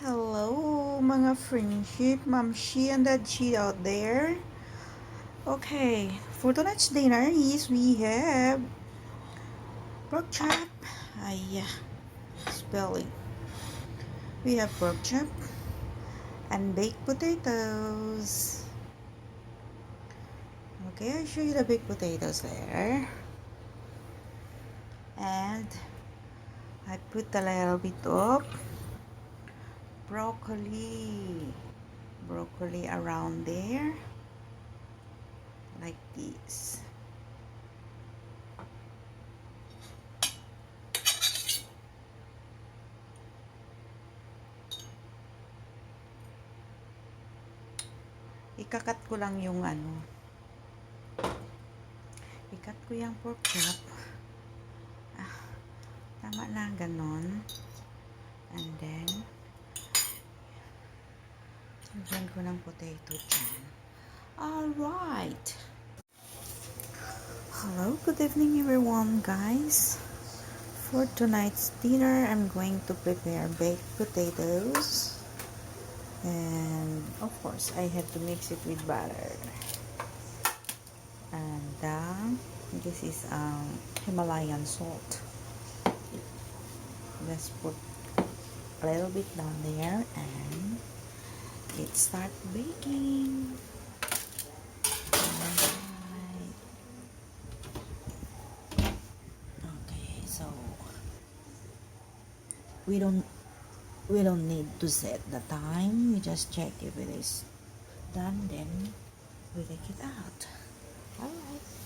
Hello, mga friendship, Mamshi and Dadshi out there. Okay, for tonight's dinner is we have pork chop. Ay, spelling. We have pork chop and baked potatoes. Okay, I'll show you the baked potatoes there. And I put a little bit of broccoli around there like this. Ikakat ko lang yung ikat ko yung pork chop. Tama na, ganon. And then lagyan ko ng potato dyan. Alright. Hello, good evening everyone, guys. For tonight's dinner, I'm going to prepare baked potatoes. And of course, I have to mix it with butter. And this is Himalayan salt. Let's put a little bit down there and let's start baking. Alright. Okay, so we don't need to set the time. We just check if it is done, then we take it out. Alright.